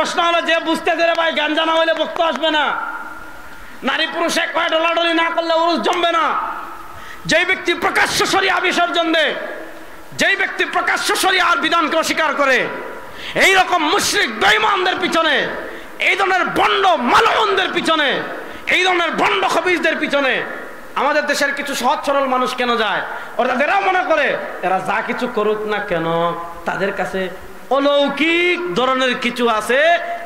প্রশ্ন হলো, যে বুঝতেছে রে ভাই গান জানা হইলে বক্তব্য আসবে না, নারী পুরুষে কয় ডলাডলি না করলে উরুস জমবে না, যেই ব্যক্তি প্রকাশ্য শরিয়া বিসর্জন দেয়, যেই ব্যক্তি প্রকাশ্য শরিয়ার বিধানকে অস্বীকার করে, এই রকম মুশরিক বেঈমানদের পিছনে, এই ধরনের ভণ্ড মালউনদের পিছনে, এই ধরনের ভণ্ড খবিসদের পিছনে আমাদের দেশের কিছু সহজ সরল মানুষ কেন যায়? ওরা এরাও মনে করে এরা যা কিছু করুক না কেন তাদের কাছে অলৌকিক ধরনের কিছু আছে,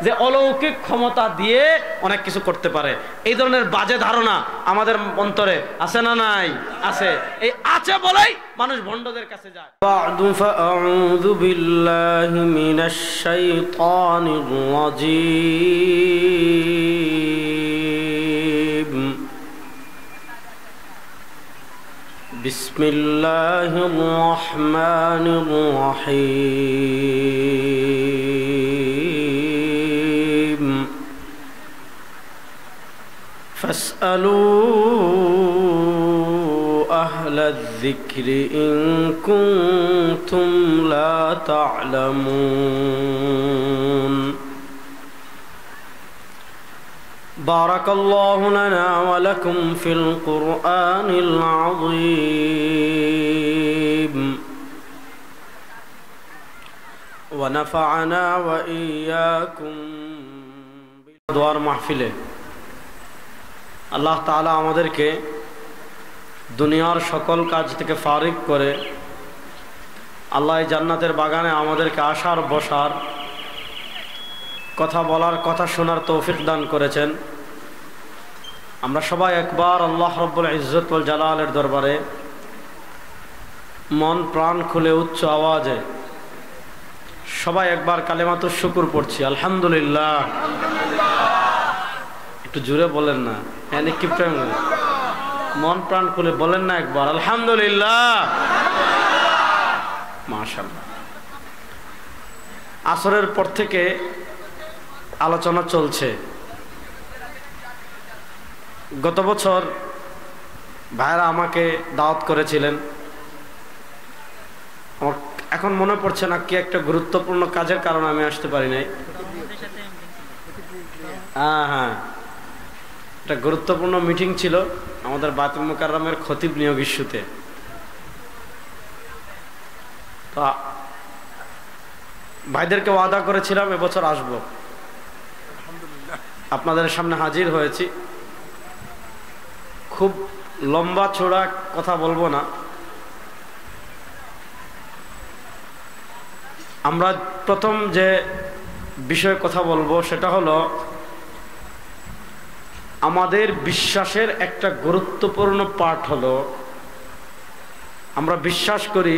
যে অলৌকিক ক্ষমতা দিয়ে অনেক কিছু করতে পারে। এই ধরনের বাজে ধারণা আমাদের অন্তরে আছে না নাই? আছে। এই আছে বলেই মানুষ ভণ্ডদের কাছে যায়। বা'দু ফাআউযু বিল্লাহি মিনাশ শাইতানির রাজীম। বিসমিল্লাহির রহমানির রহিম। ফাসআলু আহলায যিকরি ইন কুনতুম লা তা'লামুন। بارك الله لنا ولكم في القرآن العظيم ونفعنا وإياكم দুয়ার মাহফিলে আল্লাহ তাআলা আমাদেরকে দুনিয়ার সকল কাজ থেকে ফারিগ করে আল্লাহ এই জান্নাতের বাগানে আমাদেরকে আসার বসার, কথা বলার, কথা শোনার তৌফিক দান করেছেন। আমরা সবাই একবার আল্লাহ রাব্বুল ইজ্জত ওয়াল জালালের দরবারে মন প্রাণ খুলে উচ্চ আওয়াজে সবাই একবার কালেমাতুশ শুকর পড়ছি, আলহামদুলিল্লাহ। একটু জোরে বলেন না, কি প্রেম, মন প্রাণ খুলে বলেন না একবার আলহামদুলিল্লাহ। মাশাআল্লাহ। আসরের পর থেকে আলোচনা চলছে। গত বছর ভাইরা আমাকে দাওয়াত করেছিলেন, আমার এখন মনে পড়ছে না কি একটা গুরুত্বপূর্ণ কাজের কারণে আমি আসতে পারি নাই। হ্যাঁ, একটা গুরুত্বপূর্ণ মিটিং ছিল আমাদের বায়তুল মুকাররমের খতিব নিয়োগ ইস্যুতে। তো ভাইদেরকে ওয়াদা করেছিলাম এবছর আসবো, আপনাদের সামনে হাজির হয়েছি। খুব লম্বা চড়া কথা বলবো না। আমরা প্রথম যে বিষয়ে কথা বলবো সেটা হলো আমাদের বিশ্বাসের একটা গুরুত্বপূর্ণ পার্ট হলো আমরা বিশ্বাস করি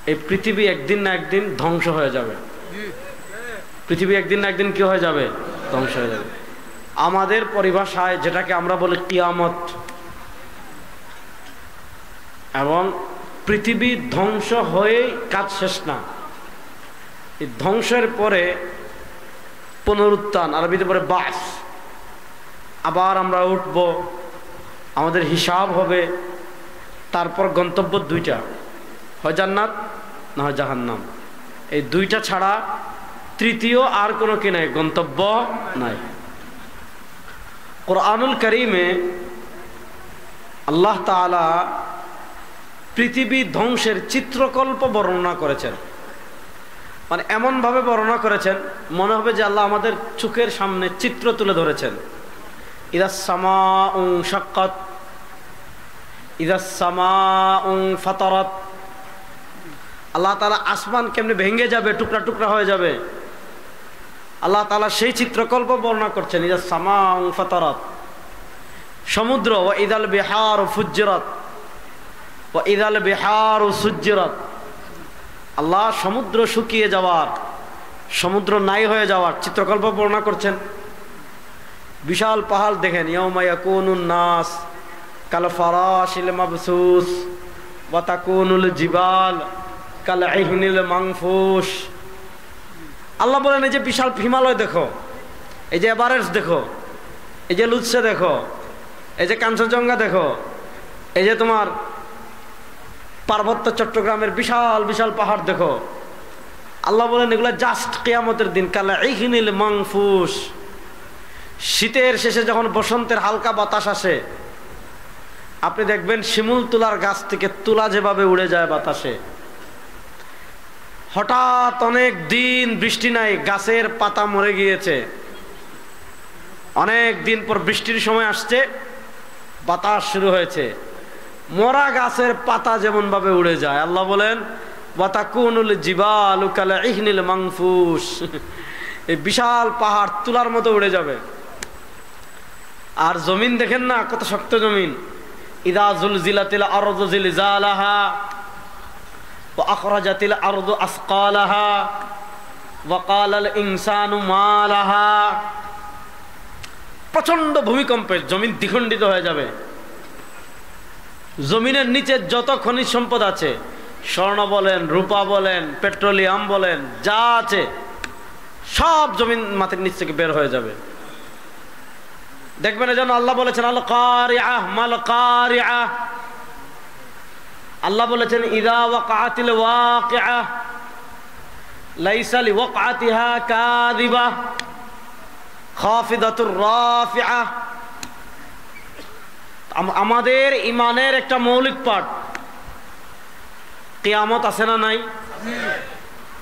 এই পৃথিবী একদিন না একদিন ধ্বংস হয়ে যাবে। পৃথিবী একদিন না একদিন কি হয়ে যাবে? ধ্বংস হয়ে যাবে। আমাদের পরিভাষায় যেটাকে আমরা বলি কিয়ামত, এবং পৃথিবী ধ্বংস হয়েই কাজ শেষ না। এই ধ্বংসের পরে পুনরুত্থান, আরবিতে পরে বাস, আবার আমরা উঠব, আমাদের হিসাব হবে, তারপর গন্তব্য দুইটা, হয় জান্নাত না হয় জাহান্নাম। এই দুইটা ছাড়া তৃতীয় আর কোনো কি নাই, গন্তব্য নাই। কুরআনুল কারীমে আল্লাহ তাআলা পৃথিবী ধ্বংসের চিত্রকল্প বর্ণনা করেছেন। মানে এমনভাবে বর্ণনা করেছেন মনে হবে যে আল্লাহ আমাদের চোখের সামনে চিত্র তুলে ধরেছেন। ইদাস সামাউ শাক্কাত, ইদাস সামাউ ফাতারাত। আল্লাহ তাআলা আসমান কেমনে ভেঙে যাবে, টুকরা টুকরা হয়ে যাবে, আল্লাহ তাআলা সেই চিত্রকল্প বর্ণনা করছেন। ইদাস সামাউ ফাতারাত। সমুদ্র, ওয়া ইদাল বিহার ফুজ্জিরাত ওয়া ইদাল বিহার সুজ্জিরাত। আল্লাহ সমুদ্র শুকিয়ে যাওয়ার, সমুদ্র নাই হয়ে যাওয়ার চিত্রকল্প বর্ণনা করছেন। বিশাল পাহাড় দেখেন, ইয়াউমা ইয়াকুনুন নাস কাল ফারাশিল মাবসুস ওয়া তাকুনুল জিবাল কাল ইহনিল মানফুশ। আল্লাহ বলেন এই যে বিশাল হিমালয় দেখো, এই যে এভারেস্ট দেখো, এই যে লুৎসে দেখো, এই যে কাঞ্চনজঙ্ঘা দেখো, এই যে তোমার পার্বত্য চট্টগ্রামের বিশাল বিশাল পাহাড় দেখো। আল্লাহ বলেন এগুলা জাস্ট কিয়ামতের দিন, কালা ইহিনিল মানফুস। শীতের শেষে যখন বসন্তের হালকা বাতাস আসে, আপনি দেখবেন শিমুল তুলার গাছ থেকে তুলা যেভাবে উড়ে যায় বাতাসে। হঠাৎ অনেক দিন বৃষ্টি নাই, গাছের পাতা মরে গিয়েছে, অনেক দিন পর বৃষ্টির সময় আসছে, বাতাস শুরু হয়েছে, মরা গাছের পাতা যেমন ভাবে উড়ে যায়, আল্লাহ বলেন ওয়াতাকুনুল জিবালু কাল ইহনিল মানফুস, এই বিশাল পাহাড় তুলার মতো উড়ে যাবে। আর জমিন দেখেন না কত শক্ত জমিন, ইদা জুলজিলাতিল আরদু জিলজালাহা ওয়া আখরাজাতিল আরদু আসকালাহা ওয়া ক্বালাল ইনসানু মা লাহা। প্রচন্ড ভূমিকম্পে জমিন দ্বিখণ্ডিত হয়ে যাবে। জমিনের নিচে যত খনিজ সম্পদ আছে, স্বর্ণ বলেন, রূপা বলেন, পেট্রোলিয়াম বলেন, যা আছে সব জমিন মাটির নিচ থেকে বের হয়ে যাবে। দেখবেন এজন্য আল্লাহ বলেছেন আল কারিআহ মাল কারিআহ। আল্লাহ বলেছেন ইযা ওয়াকাআতিল ওয়াকিআহ লাইসা লিওয়াকআতিহা কাযিবাহ খাফিদাতুর রাফিআহ। আমাদের ইমানের একটা মৌলিক পাঠ, কিয়ামত আছে না নাই?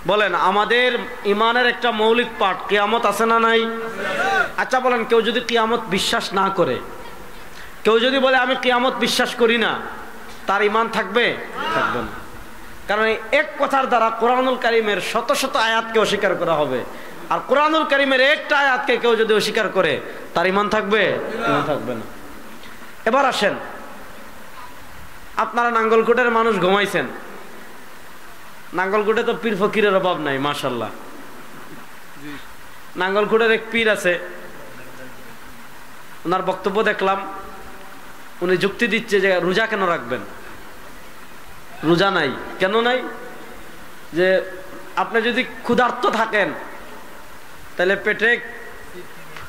বলেন, আমাদের ইমানের একটা মৌলিক পাঠ, কিয়ামত আছে না নাই? আচ্ছা বলেন, কেউ যদি কিয়ামত বিশ্বাস না করে, কেউ যদি বলে আমি কিয়ামত বিশ্বাস করি না, তার ইমান থাকবে? থাকবে না। কারণ এই এক কথার দ্বারা কোরআনুল কারীমের শত শত আয়াতকে অস্বীকার করা হবে। আর কোরআনুল কারীমের একটা আয়াতকে কেউ যদি অস্বীকার করে, তার ইমান থাকবে? ইমান থাকবে না। এবার আসেন, আপনারা নাঙ্গলকোটের মানুষ ঘুমাইছেন। নাঙ্গলকোটে তো পীর ফকিরের অভাব নাই, মাশাআল্লাহ। নাঙ্গলকোটের এক পীর আছে, ওনার বক্তব্য দেখলাম, উনি যুক্তি দিচ্ছে যে রোজা কেন রাখবেন? রোজা নাই কেন নাই? যে আপনি যদি ক্ষুধার্ত থাকেন, তাহলে পেটে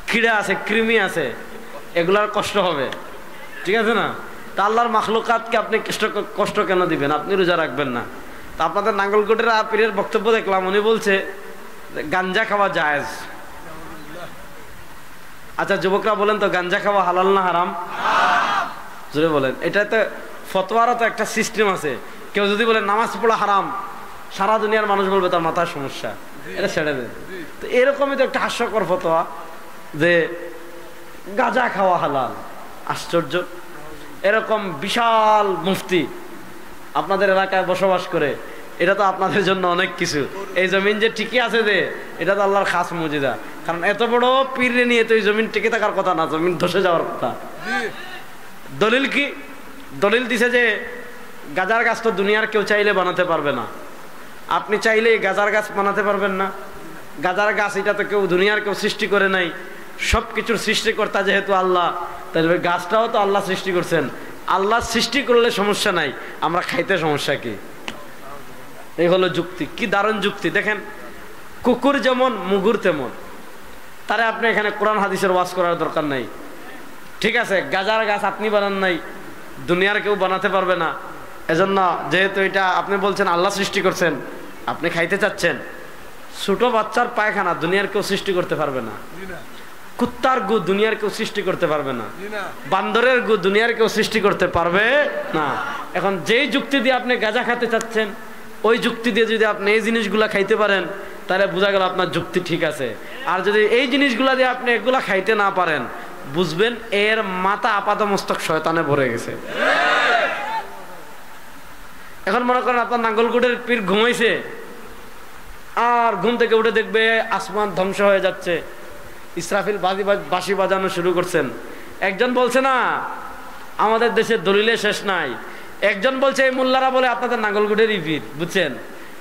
খিড়া আছে, কৃমি আছে, এগুলার কষ্ট হবে, ঠিক আছে না? তা আল্লাহর মাখলুকাতকে আপনি কষ্ট কেন দিবেন? আপনি রোজা রাখবেন না। তা আপনাদের নাঙ্গলকোটের পীরের বক্তব্য দেখলাম, উনি বলছে গাঞ্জা খাওয়া জায়েজ। আচ্ছা যুবকরা বলেন তো, গাঞ্জা খাওয়া হালাল না হারাম? জোরে বলেন। এটাতে ফতোয়ারও তো একটা সিস্টেম আছে। কেউ যদি বলে নামাজ পড়া হারাম, সারা দুনিয়ার মানুষ বলবে তার মাথার সমস্যা, এটা ছেড়ে দেন। তো এরকমই তো একটা হাস্যকর ফতোয়া যে গাঁজা খাওয়া হালাল। আশ্চর্য! এরকম বিশাল মুফতি আপনাদের এলাকায় বসবাস করে, এটা তো আপনাদের জন্য অনেক কিছু। এই জমিন যে টিকে আছে, যে এটা তো আল্লাহর খাস মুজিজা। কারণ এত বড় পীরে নিয়ে তো এই জমিন টিকে থাকার কথা না, জমিন ধসে যাওয়ার কথা। দলিল কি? দলিল দিছে যে গাজার গাছ তো দুনিয়ার কেউ চাইলে বানাতে পারবে না। আপনি চাইলে গাজার গাছ বানাতে পারবেন না। গাজার গাছ এটা তো কেউ দুনিয়ার কেউ সৃষ্টি করে নাই। সব কিছুর সৃষ্টিকর্তা যেহেতু আল্লাহ, তাহলে গাছটাও তো আল্লাহ সৃষ্টি করছেন। আল্লাহ সৃষ্টি করলে সমস্যা নাই, আমরা খাইতে সমস্যা কি? এই হলো যুক্তি। কি দারুণ যুক্তি! দেখেন, কুকুর যেমন মুগুর তেমন, তারে আপনি এখানে কোরআন হাদিসের ওয়াজ করার দরকার নাই। ঠিক আছে, গাজার গাছ আপনি বানান নাই, দুনিয়ার কেউ বানাতে পারবে না। এজন্য যেহেতু এটা আপনি বলছেন আল্লাহ সৃষ্টি করছেন, আপনি খাইতে চাচ্ছেন। ছোট বাচ্চার পায়খানা দুনিয়ার কেউ সৃষ্টি করতে পারবে না। কুত্তার গু দুনিয়ার কেউ সৃষ্টি করতে পারবে না। বান্দরের গু দুনিয়ার কেউ সৃষ্টি করতে পারবে না। এখন যেই যুক্তি দিয়ে আপনি গাঁজা খেতে চাচ্ছেন, ওই যুক্তি দিয়ে যদি আপনি এই জিনিসগুলা খাইতে পারেন, তাহলে বোঝা গেল আপনার যুক্তি ঠিক আছে। আর যদি এই জিনিসগুলা দিয়ে আপনি এগুলা খাইতে না পারেন, বুঝবেন এর মাথা আপাতমস্তক শয়তানে ভরে গেছে। এখন মনে করেন আপনার নাঙ্গলকোটের পীর ঘুমাইছে, আর ঘুম থেকে উঠে দেখবে আসমান ধ্বংস হয়ে যাচ্ছে, ইসরাফিল বাঁশি বাজানো শুরু করছেন। একজন বলছে না আমাদের দেশে দলিলে শেষ নাই। একজন বলছে এই মোল্লারা বলে আপনাদের নাঙ্গলকোটেরই পীর, বুঝছেন?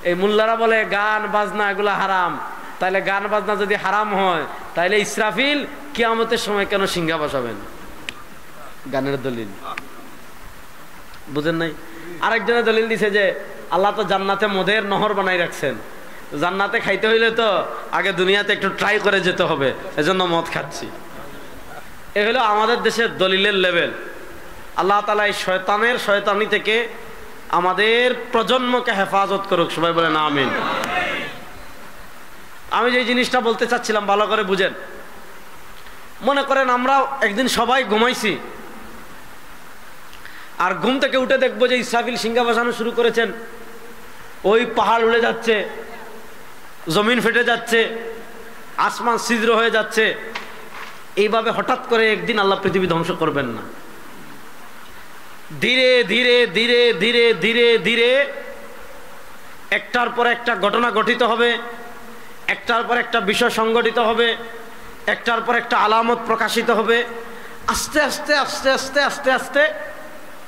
এই মোল্লারা বলে গান বাজনা এগুলা হারাম। তাইলে গান বাজনা যদি হারাম হয়, তাইলে ইসরাফিল কিয়ামতের সময় কেন সিংহা বসাবেন? গানের দলিল বুঝেন নাই? আরেকজনের দলিল দিছে যে আল্লাহ তো জান্নাতে মদের নহর বানাই রাখছেন, জান্নাতে খাইতে হইলে তো আগে দুনিয়াতে একটু ট্রাই করে যেতে হবে, এজন্য মদ খাচ্ছি। এ হলো আমাদের দেশের দলিলের লেভেল। আল্লাহ তাআলা এই শয়তানের শয়তানি থেকে আমাদের প্রজন্মকে হেফাজত করুক, সবাই বলেন আমিন। আমি যে জিনিসটা বলতে চাচ্ছিলাম ভালো করে বুঝেন। মনে করেন আমরা একদিন সবাই ঘুমাইছি, আর ঘুম থেকে উঠে দেখবো যে ইসরাফিল সিংহা বাজানো শুরু করেছেন, ওই পাহাড় উড়ে যাচ্ছে, জমিন ফেটে যাচ্ছে, আসমান ছিদ্র হয়ে যাচ্ছে। এইভাবে হঠাৎ করে একদিন আল্লাহ পৃথিবী ধ্বংস করবেন না। ধীরে ধীরে ধীরে ধীরে ধীরে ধীরে একটার পর একটা ঘটনা ঘটিত হবে, একটার পর একটা বিষয় সংঘটিত হবে, একটার পর একটা আলামত প্রকাশিত হবে। আস্তে আস্তে আস্তে আস্তে আস্তে আস্তে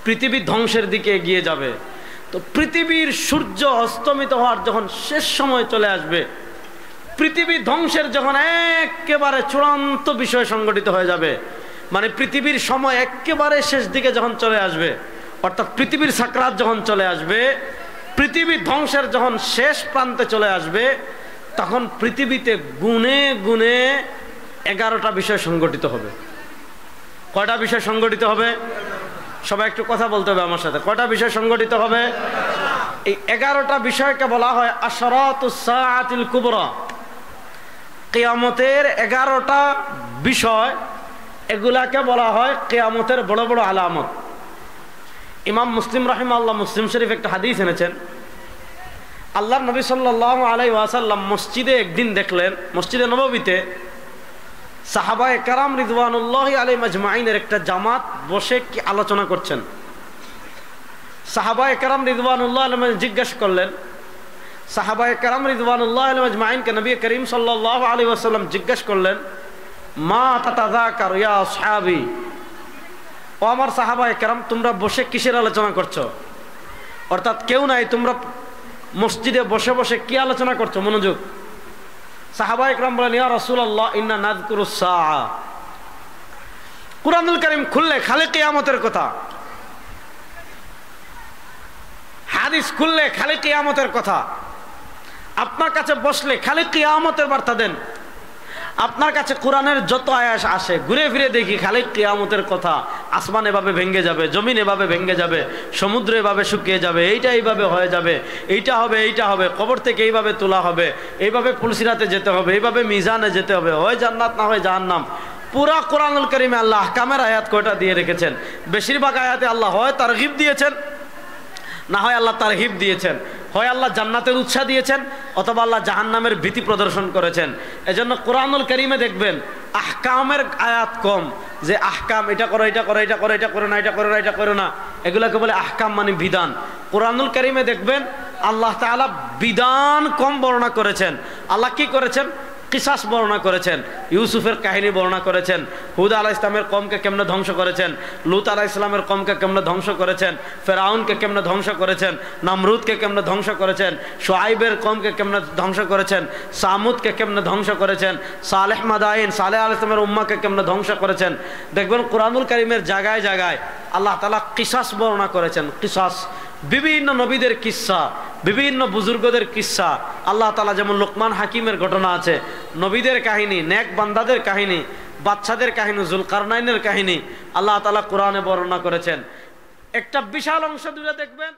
পৃথিবী ধ্বংসের দিকে এগিয়ে যাবে। তো পৃথিবীর সূর্য অস্তমিত হওয়ার যখন শেষ সময় চলে আসবে, পৃথিবী ধ্বংসের যখন একেবারে চূড়ান্ত বিষয় সংঘটিত হয়ে যাবে, মানে পৃথিবীর সময় একেবারে শেষ দিকে যখন চলে আসবে, অর্থাৎ পৃথিবীর সাকরাত যখন চলে আসবে, পৃথিবী ধ্বংসের যখন শেষ প্রান্তে চলে আসবে, তখন পৃথিবীতে গুনে গুনে 11টা বিষয় সংঘটিত হবে। কয়টা বিষয় সংঘটিত হবে? সবাই একটু কথা বলতে হবে আমার সাথে। কয়টা বিষয় সংঘটিত হবে? এই 11টা বিষয়কে বলা হয় আশরাতুস সাআতিল কুবরা। কিয়ামতের 11টা বিষয়, এগুলাকে বলা হয় কিয়ামতের বড় বড় আলামত। ইমাম মুসলিম রাহিমাহুল্লাহ মুসলিম শরীফ একটা হাদিস এনেছেন। আল্লাহর নবী সাল্লাল্লাহু আলাইহি ওয়াসাল্লাম মসজিদে একদিন দেখলেন, মসজিদে নববীতে সাহাবায়ে কেরাম রিদওয়ানুল্লাহি আলাইহিম আজমাইনের একটা জামাত বসে কি আলোচনা করছেন। সাহাবায়ে কেরাম রিদওয়ানুল্লাহি আলাইহিম জিজ্ঞাসা করলেন, সাহাবায়ে কেরাম রিদওয়ানুল্লাহি আলাইহিম আজমাইনকে নবী করিম সাল্লাল্লাহু আলাইহি ওয়াসাল্লাম জিজ্ঞাসা করলেন, মা তাতাযাকারু ইয়া আসহাবি, ও আমার সাহাবায়ে কেরাম, তোমরা বসে কিসের আলোচনা করছো? অর্থাৎ কেউ নাই, তোমরা মসজিদে বসে বসে কি আলোচনা করছো? মনোযোগ। সাহাবায়ে কেরাম বলেন, ইয়া রাসূলুল্লাহ ইন্না নাযকুরুস সাআ। কুরআনুল কারীম খুললে খালি কিয়ামতের কথা, হাদিস খুললে খালি কিয়ামতের কথা, আপনার কাছে বসলে খালি কিয়ামতের বার্তা দেন। আপনার কাছে কোরআনের যত আয়াত আসে ঘুরে ফিরে দেখি খালি কিয়ামতের কথা। আসমান এভাবে ভেঙে যাবে, জমিন এভাবে ভেঙে যাবে, সমুদ্র এভাবে শুকিয়ে যাবে, এইটা এইভাবে হয়ে যাবে, এইটা হবে, এইটা হবে, কবর থেকে এইভাবে তোলা হবে, এইভাবে পুলসিরাতে যেতে হবে, এইভাবে মিজানে যেতে হবে, হয় জান্নাত না হয় জাহান্নাম। পুরা কোরআনুল কারীমে আল্লাহ আহকামের আয়াত কয়টা দিয়ে রেখেছেন? বেশিরভাগ আয়াতে আল্লাহ হয় তারগিব দিয়েছেন, না হয় আল্লাহ তারহিব দিয়েছেন। হয় আল্লাহ জান্নাতের উৎসাহ দিয়েছেন, অথবা আল্লাহ জাহান্নামের ভীতি প্রদর্শন করেছেন। এজন্য কোরআনুল কারীমে দেখবেন আহকামের আয়াত কম, যে আহকাম এটা করো, এটা করো, এটা করো, এটা করো না, এটা করো না, এটা করো না, এগুলোকে বলে আহকাম, মানে বিধান। কোরআনুল কারীমে দেখবেন আল্লাহ তাআলা বিধান কম বর্ণনা করেছেন। আল্লাহ কি করেছেন? কিসাস বর্ণনা করেছেন, ইউসুফের কাহিনী বর্ণনা করেছেন, হুদ আলাইহিস সালামের কওমকে কেমনে ধ্বংস করেছেন, লূত আলাইহিস সালামের কওমকে কেমনে ধ্বংস করেছেন, ফেরাউনকে কেমনে ধ্বংস করেছেন, নমরুদকে কেমনে ধ্বংস করেছেন, শুআইবের কওমকে কেমনে ধ্বংস করেছেন, সামুদকে কেমনে ধ্বংস করেছেন, সালেহ মাদাইন সালেহ আলাইহিস সালামের উম্মাহকে কেমনে ধ্বংস করেছেন। দেখবেন কোরআনুল কারীমের জায়গায় জায়গায় আল্লাহ তাআলা কিসাস বর্ণনা করেছেন। কিসাস বিভিন্ন নবীদের কিস্সা, বিভিন্ন বুজুর্গদের কিস্সা। আল্লাহ তাআলা যেমন লোকমান হাকিমের ঘটনা আছে, নবীদের কাহিনী, নেক বান্দাদের কাহিনী, বাচ্চাদের কাহিনী, জুলকারনাইনের কাহিনী আল্লাহ তাআলা কোরআনে বর্ণনা করেছেন। একটা বিশাল অংশ জুড়ে দেখবেন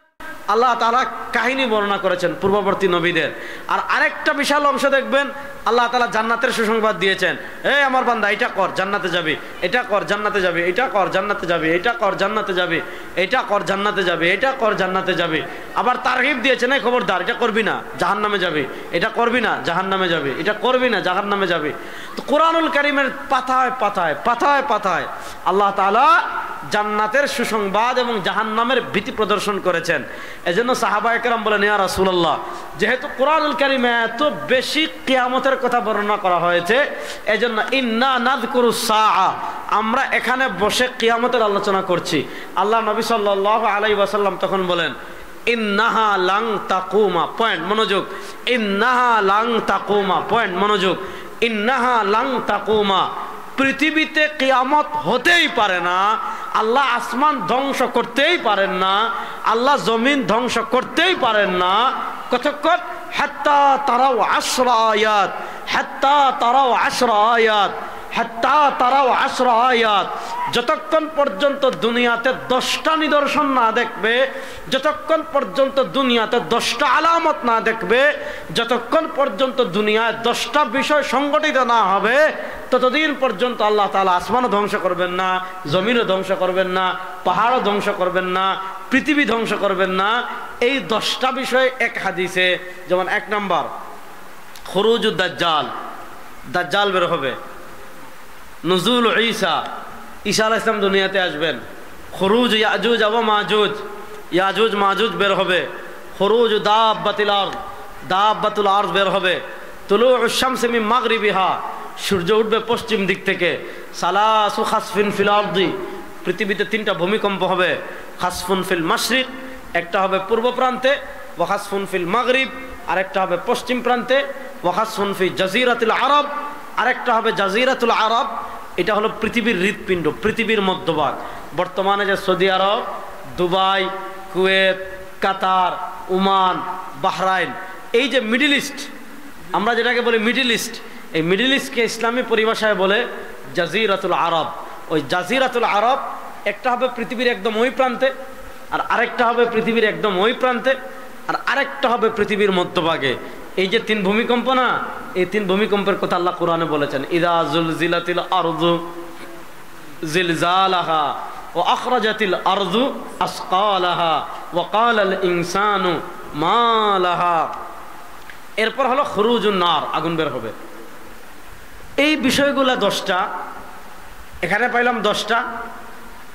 আল্লাহ তাআলা কাহিনী বর্ণনা করেছেন পূর্ববর্তী নবীদের। আর আরেকটা বিশাল অংশ দেখবেন আল্লাহ তাআলা জান্নাতের সুসংবাদ দিয়েছেন। এই আমার বান্দা, এটা কর জান্নাতে যাবি, এটা কর জান্নাতে যাবি, এটা কর জান্নাতে যাবি, এটা কর জান্নাতে যাবি, এটা কর জান্নাতে যাবি, এটা কর জান্নাতে যাবি। আবার তারগিব দিয়েছেন, এই খবরদার এটা করবি না, জাহান্নামে যাবি, এটা করবি না, জাহান্নামে যাবি, এটা করবি না, জাহান্নামে যাবি। তো কোরআনুল কারীমের পাতায় পাতায় পাতায় পাতায় আল্লাহ তাআলা জান্নাতের সুসংবাদ এবং জাহান্নামের ভীতি প্রদর্শন করেছেন। এজন্য সাহাবায়ে কেরাম বলেন, ইয়া রাসূলুল্লাহ, যেহেতু কোরআনুল কারীমে এত বেশি কিয়ামতের কথা বর্ণনা করা হয়েছে, এজন্য ইন্না নাযকুরুস সাআ, আমরা এখানে বসে কিয়ামতের আলোচনা করছি। আল্লাহ নবী সাল্লাল্লাহু আলাইহি ওয়াসাল্লাম তখন বলেন, ইন্নাহা লাং তাকুমা, পয়েন্ট মনোযোগ, ইন্নাহা লাং তাকুমা, পয়েন্ট মনোযোগ, ইন্নাহা লাং তাকুমা, পৃথিবীতে কিয়ামত হতেই পারে না, আল্লাহ আসমান ধ্বংস করতেই পারেন না, আল্লাহ জমিন ধ্বংস করতেই পারেন না কতক্ষণ? হাত্তা তারাও 10 আয়াত, হাত্তা তারাও 10 আয়াত, হাত্তা তারাও 10 আয়াত, যতক্ষণ পর্যন্ত দুনিয়াতে 10টা নিদর্শন না দেখবে, যতক্ষণ পর্যন্ত দুনিয়াতে 10টা আলামত না দেখবে, যতক্ষণ পর্যন্ত দুনিয়ায় 10টা বিষয় সংগঠিত না হবে, ততদিন পর্যন্ত আল্লাহ তাআলা আসমানও ধ্বংস করবেন না, জমিনও ধ্বংস করবেন না, পাহাড়ও ধ্বংস করবেন না, পৃথিবী ধ্বংস করবেন না। এই 10টা বিষয় এক হাদিসে, যেমন 1 নাম্বার খুরুজুদ দাজ্জাল, দাজ্জাল বের হবে। নুজুল ঈসা, ঈসা আলাইহিস সালাম দুনিয়াতে আসবেন। খুরুজ ইয়াজুজ ওয়া মাজুজ, ইয়াজুজ মাজুজ বের হবে। খুরুজ দাব্বাতুল আরদ বের হবে। তুলুউশ শামসি মিন মাগরিবিহা, সূর্য উঠবে পশ্চিম দিক থেকে। সালাসু খাসফিন ফিল আরদি, পৃথিবীতে 3টা ভূমিকম্প হবে। খাসফুন ফিল মাশরিক, একটা হবে পূর্ব প্রান্তে, ওয়া খাসফুন ফিল মাগরিব, আরেকটা হবে পশ্চিম প্রান্তে, ওয়া খাসফুন ফি জাজিরাতুল আরব, আরেকটা হবে জাজিরাতুল আরব। এটা হলো পৃথিবীর হৃৎপিণ্ড, পৃথিবীর মধ্যভাগ। বর্তমানে যে সৌদি আরব, দুবাই, কুয়েত, কাতার, ওমান, বাহরাইন, এই যে মিডল ইস্ট, আমরা যেটাকে বলি মিডল ইস্ট, এই মিডল ইস্টকে ইসলামী পরিভাষায় বলে জাজিরাতুল আরব। ওই জাজিরাতুল আরব একটা হবে পৃথিবীর একদম ওই প্রান্তে, আর আরেকটা হবে পৃথিবীর একদম ওই প্রান্তে, আর আরেকটা হবে পৃথিবীর মধ্যভাগে। এই যে 3 ভূমিকম্প না, এই 3 ভূমিকম্পের কথা আল্লাহ কোরআনে বলেছেন। ইযা যুলজিলাতিল আরদু জিলজালাহা ওয়া আখরাজাতিল আরদু আসকালাহা ওয়া ক্বালাল ইনসানু মা লাহা। এরপর হলো খুরুজুন নার, আগুন বের হবে। এই বিষয়গুলা 10টা, এখানে পাইলাম 10টা।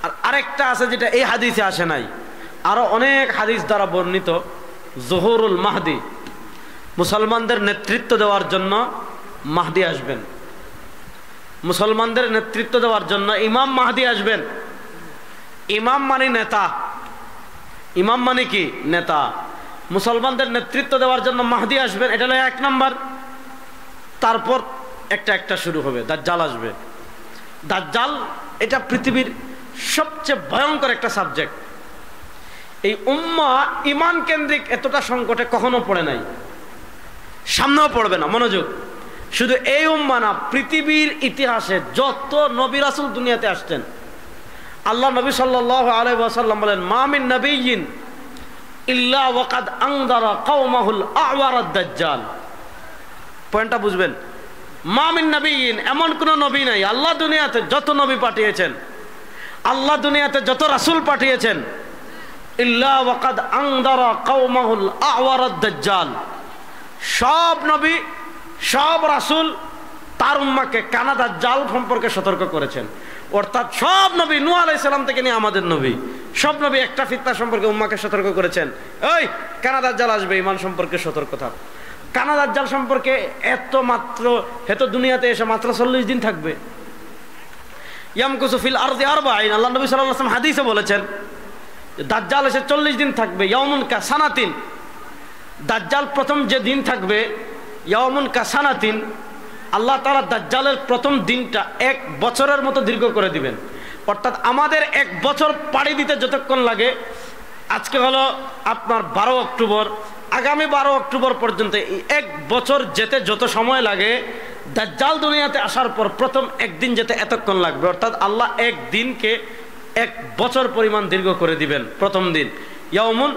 আর আরেকটা আছে যেটা এই হাদিসে আসে নাই, আরো অনেক হাদিস দ্বারা বর্ণিত। জুহুরুল মাহদি, মুসলমানদের নেতৃত্ব দেওয়ার জন্য মাহদি আসবেন। মুসলমানদের নেতৃত্ব দেওয়ার জন্য ইমাম মাহদি আসবেন। ইমাম মানে নেতা, ইমাম মানে কি? নেতা। মুসলমানদের নেতৃত্ব দেওয়ার জন্য মাহদি আসবেন, এটা হলো 1 নাম্বার। তারপর একটা একটা শুরু হবে, দাজ্জাল আসবে। দাজ্জাল এটা পৃথিবীর সবচেয়ে ভয়ঙ্কর একটা সাবজেক্ট। এই উম্মাহ ঈমান কেন্দ্রিক এতটা সংকটে কখনো পড়ে নাই, সামনেও পড়বে না। মনোযোগ, শুধু এই উম্মাহ না, পৃথিবীর ইতিহাসে যত নবী রাসূল দুনিয়াতে আসছেন, আল্লাহ নবী সাল্লাল্লাহু আলাইহি ওয়াসাল্লাম বলেন, মা মিন নাবিয়্যিন ইল্লা ওয়াকাদ আনযারা কওমাহুল আ'ওয়ারাদ দাজ্জাল। পয়েন্টটা বুঝবেন। মা মিন নাবিয়্যিন, এমন কোন নবী নাই, আল্লাহ দুনিয়াতে যত নবী পাঠিয়েছেন, আল্লাহ দুনিয়াতে যত রাসূল পাঠিয়েছেন, ইল্লা ওয়াকাদ আনযারা কওমাহুল আ'ওয়ারাদ দাজ্জাল, সব নবী, সব রাসূল তার উম্মাহকে কানা দাজ্জাল সম্পর্কে সতর্ক করেছেন। অর্থাৎ সব নবী, নূহ আলাইহিস সালাম থেকে নিয়ে আমাদের নবী, সব নবী একটা ফিতনা সম্পর্কে উম্মাহকে সতর্ক করেছেন। ওই কানা দাজ্জাল আসবে, ঈমান সম্পর্কে সতর্ক থাক। কানা দাজ্জাল সম্পর্কে এত দুনিয়াতে এসে মাত্র 40 দিন থাকবে। ইয়ামকুসু ফিল আরদি 40, আল্লাহ নবী সাল্লাল্লাহু আলাইহি ওয়াসাল্লাম হাদিসে বলেছেন দাজ্জাল এসে 40 দিন থাকবে। ইয়াউমুন কা সানাতিন, দাজ্জাল প্রথম যে দিন থাকবে, ইয়াউমুন কা সানাতিন, আল্লাহ তাআলা দাজ্জালের প্রথম দিনটা 1 বছরের মতো দীর্ঘ করে দিবেন। অর্থাৎ আমাদের 1 বছর পাড়ি দিতে যতক্ষণ লাগে, আজকে হলো আপনার 12 অক্টোবর, আগামী 12 অক্টোবর পর্যন্ত এই 1 বছর যেতে যত সময় লাগে, দাজ্জাল দুনিয়াতে আসার পর প্রথম 1 দিন যেতে এতক্ষণ লাগবে। অর্থাৎ আল্লাহ 1 দিনকে 1 বছর পরিমাণ দীর্ঘ করে দিবেন। প্রথম দিন ইয়াউমুন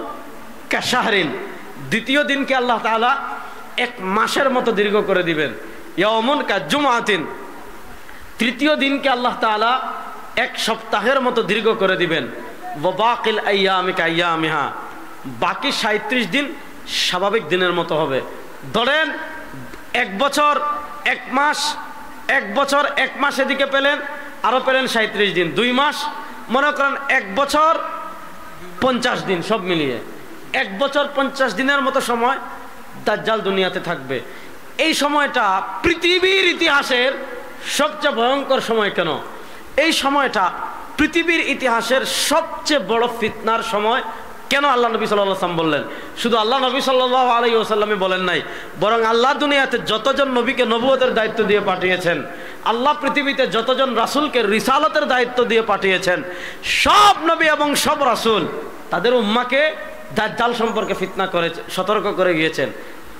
কা শাহরিন, দ্বিতীয় দিনকে আল্লাহ তাআলা 1 মাসের মতো দীর্ঘ করে দিবেন। ইয়াউমুন কা জুমআতিন, তৃতীয় দিনকে আল্লাহ তাআলা 1 সপ্তাহের মতো দীর্ঘ করে দিবেন। ওয়া বাকিল আইয়ামি কা আইয়ামিহা, বাকি 37 দিন স্বাভাবিক দিনের মতো হবে। ধরেন 1 বছর 1 মাস, 1 বছর 1 মাস এদিকে পেলেন, আরো পেলেন 37 দিন, 2 মাস, মনে করেন 1 বছর 50 দিন, সব মিলিয়ে 1 বছর 50 দিনের মতো সময় দাজ্জাল দুনিয়াতে থাকবে। এই সময়টা পৃথিবীর ইতিহাসের সবচেয়ে ভয়ঙ্কর সময়। কেন? এই সময়টা পৃথিবীর ইতিহাসের সবচেয়ে বড় ফিতনার সময়। কেন আল্লাহ নবী সাল্লাল্লাহু আলাইহি ওয়াসাল্লাম বললেন? শুধু আল্লাহ নবী সাল্লাল্লাহু আলাইহি ওয়াসাল্লামই বলেন নাই, বরং আল্লাহ দুনিয়াতে যতজন নবীকে নবুয়তের দায়িত্ব দিয়ে পাঠিয়েছেন, আল্লাহ পৃথিবীতে যতজন রাসূলকে রিসালাতের দায়িত্ব দিয়ে পাঠিয়েছেন, সব নবী এবং সব রাসূল তাদের উম্মাহকে দাজ্জাল সম্পর্কে ফিতনা করে সতর্ক করে গিয়েছেন।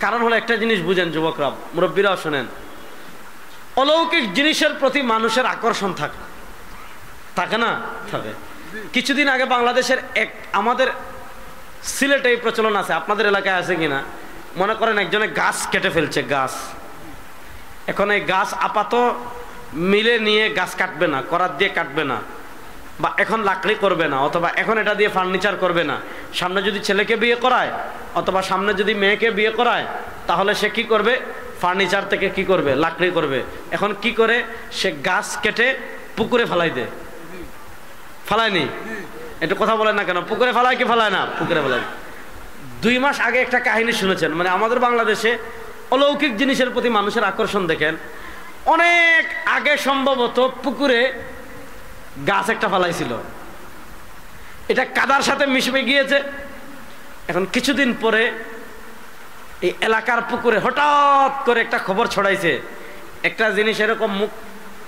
কারণ হলো একটা জিনিস বুঝেন যুবকরা, মুরব্বীরাও শুনেন, অলৌকিক জিনিসের প্রতি মানুষের আকর্ষণ থাকে। থাকে না? থাকে। কিছুদিন আগে বাংলাদেশের আমাদের সিলেটে এই প্রচলন আছে, আপনাদের এলাকায় আছে কিনা, মনে করেন একজনে গাছ কেটে ফেলছে, গাছ। এখন এই গাছ আপাতত মিলে নিয়ে গাছ কাটবে না, করাত দিয়ে কাটবে না, বা এখন লাকড়ি করবে না, অথবা এখন এটা দিয়ে ফার্নিচার করবে না। সামনে যদি ছেলেকে বিয়ে করায় অথবা সামনে যদি মেয়েকে বিয়ে করায়, তাহলে সে কি করবে? ফার্নিচার থেকে কি করবে? লাকড়ি করবে। এখন কি করে? সে গাছ কেটে পুকুরে ফেলাই দেয়। ফেলায়নি? একটু কথা বলেন না কেন? পুকুরে ফেলায় কি ফেলায় না? পুকুরে ফেলায়। 2 মাস আগে একটা কাহিনী শুনেছেন, মানে আমাদের বাংলাদেশে অলৌকিক জিনিসের প্রতি মানুষের আকর্ষণ দেখেন। অনেক আগে সম্ভবত পুকুরে গাছ একটা ফেলাইছিল, এটা কাদার সাথে মিশে গিয়েছে। এখন কিছুদিন পরে এই এলাকার পুকুরে হঠাৎ করে একটা খবর ছড়াইছে, একটা জিনিস এরকম মুখ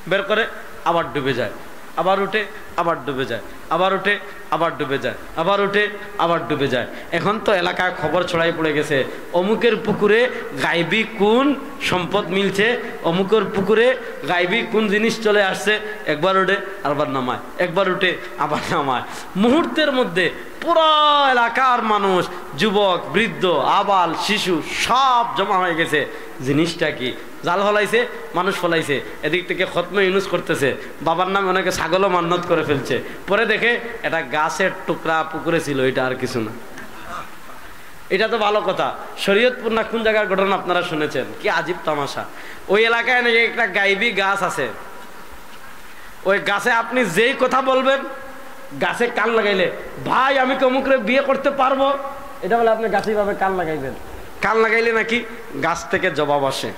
বের করে আবার ডুবে যায়, আবার উঠে আবার ডুবে যায়, আবার উঠে আবার ডুবে যায়, আবার উঠে আবার ডুবে যায়। এখন তো এলাকায় খবর ছড়াই পড়ে গেছে, অমুকের পুকুরে গাইবি কোন সম্পদ মিলছে, অমুকের পুকুরে গাইবি কোন জিনিস চলে আসছে। একবার উঠে আবার নামায়, একবার উঠে আবার নামায়। মুহূর্তের মধ্যে পুরো এলাকার মানুষ, যুবক, বৃদ্ধ, আবাল, শিশু সব জমা হয়ে গেছে। জিনিসটা কি? জাল ফলাইছে, মানুষ ফলাইছে। এদিক থেকে খতমে ইউনুস করতেছে, বাবার নামে অনেকে ছাগলও মান্নত করে ফেলছে। পরে দেখে এটা গাছের টুকরা পুকুরে ছিল, এটা আর কিছু না। এটা তো ভালো কথা। শরীয়তপুর না কোন জায়গার ঘটনা আপনারা শুনেছেন? কি আজীব তামাশা! ওই এলাকায় নাকি একটা গাইবি গাছ আছে, ওই গাছে আপনি যেই কথা বলবেন, গাছে কান লাগাইলে, ভাই আমি কি অমুকরে বিয়ে করতে পারবো, এটা বলে আপনি গাছে ভাবে কান লাগাইবেন। কান লাগাইলে নাকি গাছ থেকে জবাব আসে।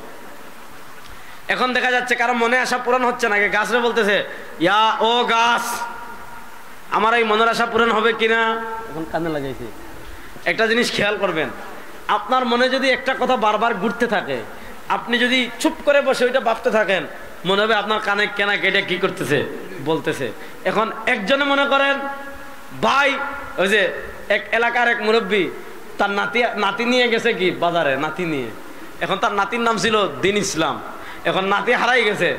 এখন দেখা যাচ্ছে কারো মনে আশা পূরণ হচ্ছে না, গাছরে বলতেছে, ইয়া ও গাছ, আমার এই মনের আশা পূরণ হবে কিনা, এখন কানে লাগাইছে। একটা জিনিস খেয়াল করবেন, আপনার মনে যদি একটা কথা বারবার ঘুরতে থাকে, আপনি যদি চুপ করে বসে ওইটা ভাবতে থাকেন, মনে হবে আপনার কানে কেনা কেটে কি করতেছে, বলতেছে। এখন একজনে মনে করেন ভাই, ওই যে এক এলাকার এক মুরব্বী তার নাতি নিয়ে গেছে কি বাজারে, নাতি নিয়ে। এখন তার নাতির নাম ছিল দিন ইসলাম। এখন নাতি হারাই গেছে,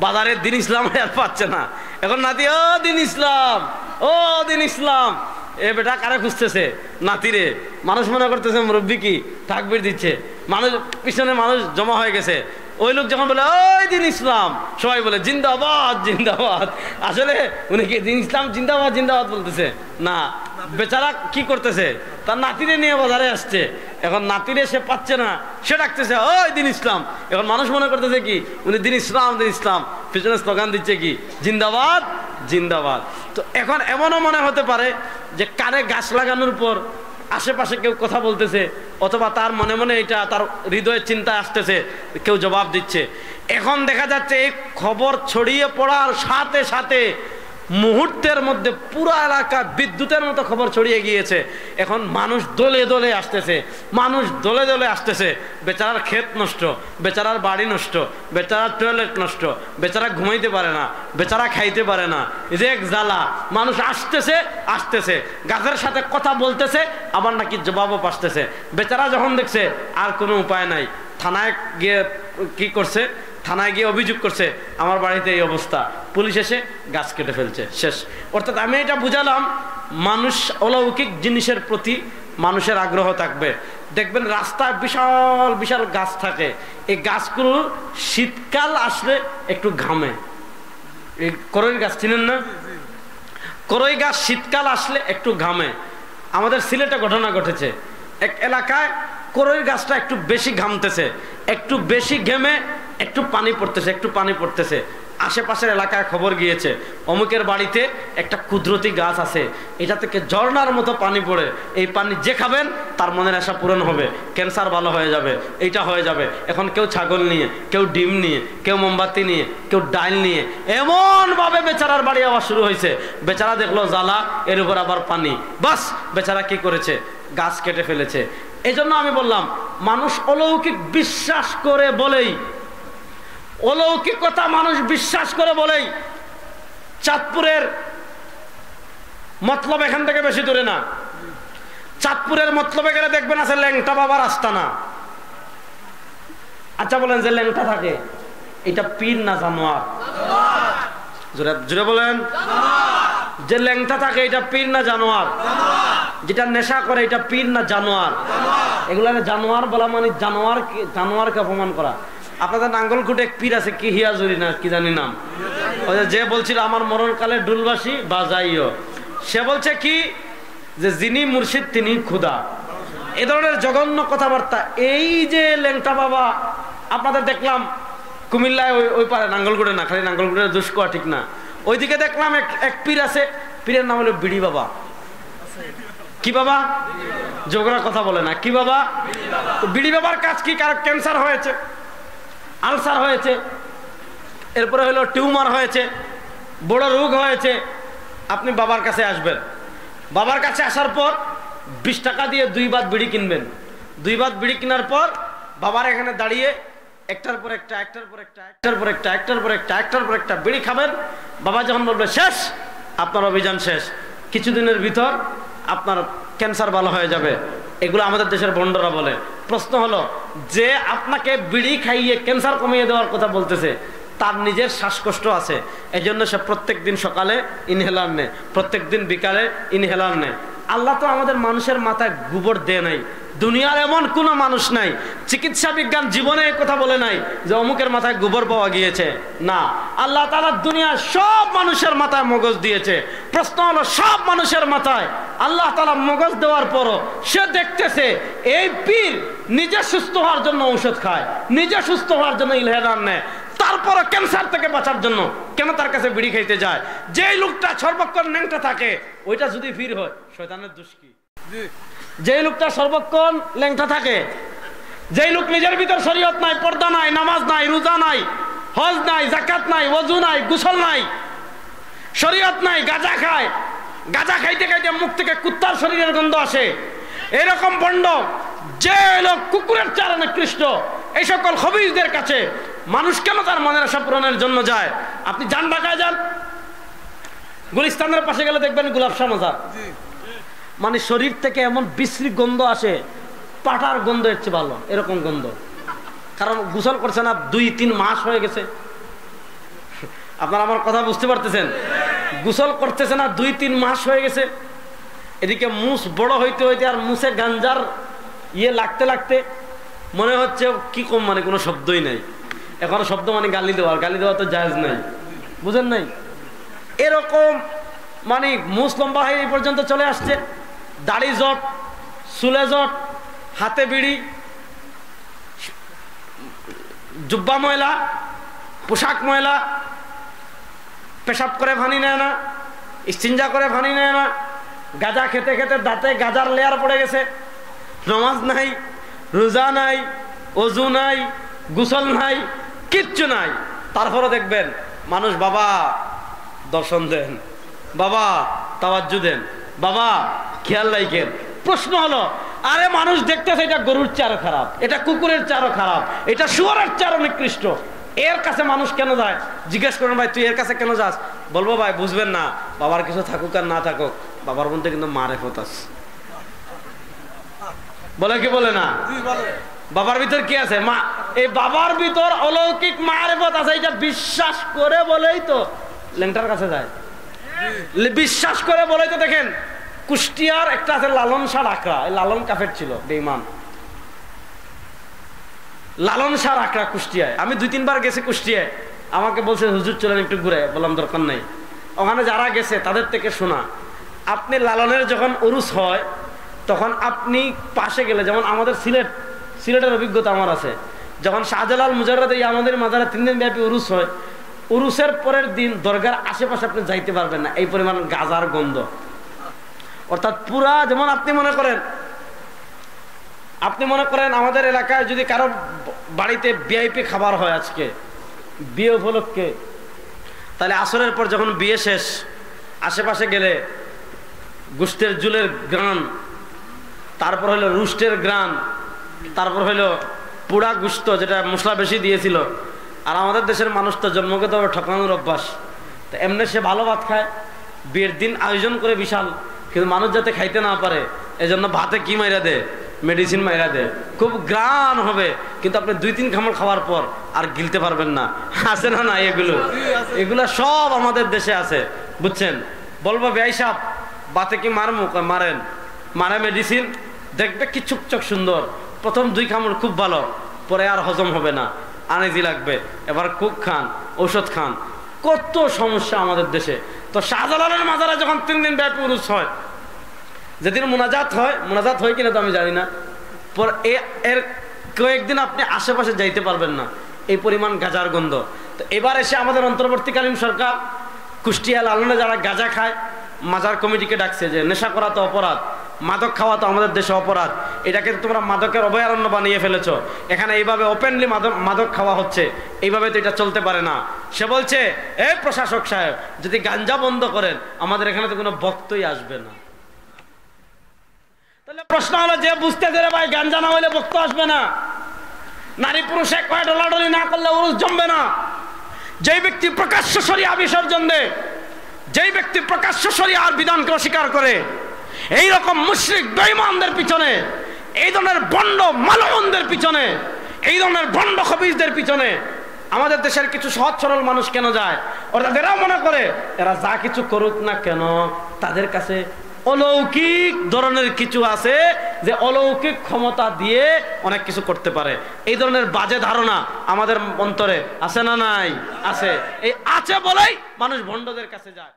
বাজারে দিন ইসলাম আর পাচ্ছে না। এখন নাতি, ও দিন ইসলাম, ও দিন ইসলাম, এ বেটা কারে খুঁজতেছে? নাতিরে। মানুষ মনে করতেছে মুরব্বী কি তাকবীর দিচ্ছে, মানুষ পিছনে মানুষ জমা হয়ে গেছে। ওই লোক যখন বলে ওই দিন ইসলাম, সবাই বলে জিন্দাবাদ জিন্দাবাদ। আসলে উনি কি দিন ইসলাম জিন্দাবাদ জিন্দাবাদ বলতেছে না, বেচারা কি করতেছে, তার নাতিরে নিয়ে বাজারে আসছে। এখন নাতিরে সে পাচ্ছে না, সে ডাকতেছে ওই দিন ইসলাম। এখন মানুষ মনে করতেছে কি উনি দিন ইসলাম দিন ইসলাম, পিছনে স্লোগান দিচ্ছে কি জিন্দাবাদ জিন্দাবাদ। তো এখন এমনও মনে হতে পারে যে কানে গাছ লাগানোর পর আশেপাশে কেউ কথা বলতেছে, অথবা তার মনে মনে এটা তার হৃদয়ের চিন্তা আসতেছে, কেউ জবাব দিচ্ছে। এখন দেখা যাচ্ছে এই খবর ছড়িয়ে পড়ার সাথে সাথে মুহূর্তের মধ্যে পুরো এলাকা বিদ্যুতের মতো খবর ছড়িয়ে গিয়েছে। এখন মানুষ দলে দলে আসতেছে, মানুষ দলে দলে আসতেছে। বেচারার ক্ষেত নষ্ট, বেচারার বাড়ি নষ্ট, বেচারার টয়লেট নষ্ট, বেচারা ঘুমাইতে পারে না, বেচারা খাইতে পারে না, রেক জ্বালা। মানুষ আসতেছে আসতেছে, গাছের সাথে কথা বলতেছে, আবার নাকি জবাবও পাসতেছে। বেচারা যখন দেখছে আর কোনো উপায় নাই, থানায় গিয়ে কি করছে, থানায় গিয়ে অভিযোগ করছে আমার বাড়িতে এই অবস্থা। পুলিশ এসে গাছ কেটে ফেলছে, শেষ। অর্থাৎ আমি এটা বুঝালাম, মানুষ অলৌকিক জিনিসের প্রতি মানুষের আগ্রহ থাকবে। দেখবেন রাস্তায় বিশাল বিশাল গাছ থাকে, এই গাছগুলো শীতকাল আসলে একটু ঘামে। এই করই গাছ চিনেন না? করই গাছ শীতকাল আসলে একটু ঘামে। আমাদের সিলেটে ঘটনা ঘটেছে, এক এলাকায় করই গাছটা একটু বেশি ঘামতেছে, একটু বেশি ঘেমে একটু পানি পড়তেছে, একটু পানি পড়তেছে। আশেপাশের এলাকায় খবর গিয়েছে অমুকের বাড়িতে একটা কুদরতি গাছ আছে, এটা থেকে ঝর্ণার মতো পানি পড়ে, এই পানি যে খাবেন তার মনের আশা পূরণ হবে, ক্যান্সার ভালো হয়ে যাবে, এইটা হয়ে যাবে। এখন কেউ ছাগল নিয়ে, কেউ ডিম নিয়ে, কেউ মোমবাতি নিয়ে, কেউ ডাইল নিয়ে, এমনভাবে বেচারার বাড়ি আবার শুরু হয়েছে। বেচারা দেখলো জ্বালা, এর উপর আবার পানি, বাস বেচারা কি করেছে, গাছ কেটে ফেলেছে। এই জন্য আমি বললাম, মানুষ অলৌকিক বিশ্বাস করে বলেই, অলৌকিকতা মানুষ বিশ্বাস করে বলেই চাঁদপুরের মতলব এখান থেকে বেশি দূরে না। চাঁদপুরের মতলবে গেলে দেখবেন আছে ল্যাংটা বাবার আস্তানা। আচ্ছা বলেন, যে ল্যাংটা থাকে এটা পীর না জানোয়ার? জোরে জোরে বলেন। যে ল্যাংটা থাকে এটা পীর না জানোয়ার? যেটা নেশা করে এটা পীর না জানোয়ার? এগুলা জানোয়ার বলা মানে জানোয়ারকে অপমান করা। আপনাদের নাঙ্গলকোটে এক পীর আছে, কি হিয়াজুরি না কি জানি নাম, যে বলছিল আমার মরণকালে ডুলবাসী বাজাইও, সে বলছে কি যে যিনি মুর্শিদ তিনি খুদা। এ ধরনের জঘন্য কথাবার্তা। এই যে ল্যাংটা বাবা আপনাদের দেখলাম কুমিল্লায় ওই পারে, নাঙ্গলকোটে না, খালি নাঙ্গলকোটে দুষ্কোয়া ঠিক না, ওইদিকে দেখলাম এক পীর আছে, পীরের নাম হলো বিড়ি বাবা। কি বাবা? যোগরা কথা বলে না, কি বাবা? তো বিড়ি বাবার কাজ কি? কারো ক্যান্সার হয়েছে, আলসার হয়েছে, এরপরে হলো টিউমার হয়েছে, বড় রোগ হয়েছে, আপনি বাবার কাছে আসবেন। বাবার কাছে আসার পর 20 টাকা দিয়ে 2 বাত বিড়ি কিনবেন। 2 বাত বিড়ি কেনার পর বাবার এখানে দাঁড়িয়ে একটার পর একটা বিড়ি খাবেন। বাবা যখন বলবে শেষ, আপনার অভিযান শেষ, কিছুদিনের ভিতর আপনার ক্যান্সার ভালো হয়ে যাবে। এগুলো আমাদের দেশের ভণ্ডরা বলে। প্রশ্ন হলো, যে আপনাকে বিড়ি খাইয়ে ক্যান্সার কমিয়ে দেওয়ার কথা বলতেছে, তার নিজের শ্বাসকষ্ট আছে, এই জন্য সে প্রত্যেক দিন সকালে ইনহেলার নেয়, প্রত্যেক দিন বিকালে ইনহেলার নেয়। আল্লাহ তো আমাদের মানুষের মাথায় গোবর দেয় নাই। দুনিয়ার এমন কোনো মানুষ নাই, চিকিৎসা বিজ্ঞান জীবনে কথা বলে নাই যে অমুকের মাথায় গোবর পাওয়া গিয়েছে। না, আল্লাহ তাআলা দুনিয়ার সব মানুষের মাথায় মগজ দিয়েছে। প্রশ্ন হলো, সব মানুষের মাথায় আল্লাহ তাআলা মগজ দেওয়ার পরও সে দেখতেছে এই পীর নিজে সুস্থ হওয়ার জন্য ঔষধ খায়, নিজে সুস্থ হওয়ার জন্য ইনহেলার নেয়, তারপরও ক্যান্সার থেকে বাঁচার জন্য কেন তার কাছে বিড়ি খাইতে যায়? যেই লোকটা সর্বক্ষণ ন্যাংটা থাকে, ওইটা যদি পীর হয়, শয়তানের দোষ কি? যেই লোকটা সর্বক্ষণ ল্যাংটা থাকে, যেই লোক নিজের ভিতর শরীয়ত নাই, পর্দা নাই, নামাজ নাই, রোজা নাই, হজ নাই, যাকাত নাই, ওযু নাই, গোসল নাই, শরীয়ত নাই, গাঁজা খায়, গাঁজা খাইতে খাইতে মুখ থেকে কুত্তার শরীরের গন্ধ আসে, এরকম বন্ড যে লোক কুকুরের চারে নিকৃষ্ট, এই সকল খবিসদের কাছে মানুষ কেন তার মনের আশা পূরণের জন্য যায়? আপনি যান ঢাকায় যান, গুলিস্তানের পাশে গেলে দেখবেন গোলাপ শাহ মাজার, মানে শরীর থেকে এমন বিশ্রী গন্ধ আসে, পাটার গন্ধ এর চেয়ে ভালো, এরকম গন্ধ। কারণ গোসল করছে না, 2-3 মাস হয়ে গেছে। আপনারা আমার কথা বুঝতে পারতেছেন? গোসল করতেছে না, 2-3 মাস হয়ে গেছে। এদিকে মুছ বড় হইতে হইতে আর মুছে গাঞ্জার লাগতে লাগতে মনে হচ্ছে কি কম, মানে কোনো শব্দই নাই। এখন শব্দ মানে গালি দেওয়া, গালি দেওয়া তো জায়েজ নাই, বুঝেন নাই? এরকম মানে মুছ লম্বা হয়ে এই পর্যন্ত চলে আসছে, দাড়ি জট, চুলে জট, হাতে বিড়ি, জুব্বা ময়লা, পোশাক ময়লা, পেশাব করে পানি নেয় না, ইস্তিনজা করে পানি নেয় না, গাঁজা খেতে খেতে দাঁতে গাঁজার লেয়ার পড়ে গেছে, নামাজ নাই, রোজা নাই, ওযু নাই, গোসল নাই, কিচ্ছু নাই। তারপরে দেখবেন মানুষ, বাবা দর্শন দেন, বাবা তাওয়াজ্জু দেন, বাবা খেয়াল রাখেন। প্রশ্ন হলো, আরে মানুষ দেখতেছে এটা গরুর চারও খারাপ, এটা কুকুরের চারও খারাপ, এটা শুয়োরের চারও নিকৃষ্ট, এর কাছে মানুষ কেন যায়? জিজ্ঞেস করেন, ভাই তুই এর কাছে কেন যাস? বলবো ভাই বুঝবেন না, বাবার কিছু থাকুক আর না থাকুক, বাবার মধ্যে কিন্তু মারেফত আছে। বলে কি বলে না? বাবার ভিতর কি আছে? মা, এই বাবার ভিতর অলৌকিক মারেফত আছে, এটা বিশ্বাস করে বলেই তো ল্যাংটার কাছে যায়। বিশ্বাস করে বলেই তো দেখেন, কুষ্টিয়ার একটা আছে লালন শাহ আকরা, এই লালন কাফের ছিল, বেঈমান। লালন শাহ আকরা কুষ্টিয়ায়, আমি 2-3 বার গেছি কুষ্টিয়ায়। আমাকে বলছে হুজুর চলেন একটু ঘুরে, বললাম দরকার নাই। ওখানে যারা গেছে তাদের থেকে শোনা, আপনি লালনের যখন উরুস হয় তখন আপনি পাশে গেলে, যেমন আমাদের সিলেটের অভিজ্ঞতা আমার আছে, যখন শাহজালাল মুজাররদ আমাদের মাজারে 3 দিন ব্যাপী উরুস হয়, উরুসের পরের দিন দরগার আশেপাশে আপনি যাইতে পারবেন না, এই পরিমাণ গাজার গন্ধ। অর্থাৎ পুরা, যেমন আপনি মনে করেন আমাদের এলাকায় যদি কারো বাড়িতে ভিআইপি খাবার হয়, আজকে বিয়ে উপলক্ষে, তাহলে আসরের পর যখন বিয়ে শেষ, আশেপাশে গেলে গোস্তের জুলের গ্রান, তারপর হলো রুস্টের গ্রান, তারপর হলো পুরা গোস্ত যেটা মশলা বেশি দিয়েছিল। আর আমাদের দেশের মানুষ তো জন্মগতভাবে ঠকানোর অভ্যাস, তো এমনি সে ভালো ভাত খায়, বিয়ের দিন আয়োজন করে বিশাল, কিন্তু মানুষ যাতে খাইতে না পারে এজন্য ভাতে কি মাইরা দেয়, মেডিসিন মাইরা দেয়, খুব গ্রান হবে, কিন্তু আপনি 2-3 খামড় খাওয়ার পর আর গিলতে পারবেন না। আছে না? না, এগুলো সব আমাদের দেশে আছে, বুঝছেন? বলবো বেআই সাহেব বাতে কি মারেন, মারে মেডিসিন, দেখবে কি চুকচক সুন্দর, প্রথম 2 কামড় খুব ভালো, পরে আর হজম হবে না, আনেজি লাগবে, এবার কুক খান, ঔষধ খান, কত সমস্যা আমাদের দেশে। তো শাহজালালের মাজারে যখন 3 দিন ব্যাপী উরুস হয়, যেদিন মোনাজাত হয় কিনা তো আমি জানি না, পর এর কয়েকদিন আপনি আশেপাশে যাইতে পারবেন না, এই পরিমাণ গাঁজার গন্ধ। তো এবার এসে আমাদের অন্তর্বর্তীকালীন সরকার কুষ্টিয়া লালনে যারা গাঁজা খায়, মাজার কমিটিকে ডাকছে যে নেশা করা তো অপরাধ, মাদক খাওয়া তো আমাদের দেশে অপরাধ, এটাকে তোমরা মাদকের অভয়ারণ্য বানিয়ে ফেলেছো, এখানে এইভাবে ওপেনলি মাদক খাওয়া হচ্ছে, এইভাবে তো এটা চলতে পারে না। সে বলছে, এই প্রশাসক সাহেব, যদি গাঞ্জা বন্ধ করেন আমাদের এখানে তো কোনো বক্তই আসবে না। তাহলে প্রশ্ন হলো, যে বুঝতে দেরে ভাই গাঞ্জা না হলে বক্ত আসবে না, নারী পুরুষে কয় ডলাডলি না করলে উরুস জমবে না, যেই ব্যক্তি প্রকাশ্য শরিয়া বিসর্জন দেয়, যেই ব্যক্তি প্রকাশ্য শরিয়ার বিধানকে অস্বীকার করে, এইরকম মুশরিক বেঈমানদের পিছনে, এই ধরনের ভণ্ড মালউনদের পিছনে, এই ধরনের ভণ্ড খবিসদের পিছনে আমাদের দেশের কিছু সহজ সরল মানুষ কেন যায়? এরাও মনে করে এরা যা কিছু করুক না কেন তাদের কাছে অলৌকিক ধরনের কিছু আছে, যে অলৌকিক ক্ষমতা দিয়ে অনেক কিছু করতে পারে। এই ধরনের বাজে ধারণা আমাদের অন্তরে আছে না নাই? আছে। এই আছে বলেই মানুষ ভণ্ডদের কাছে যায়।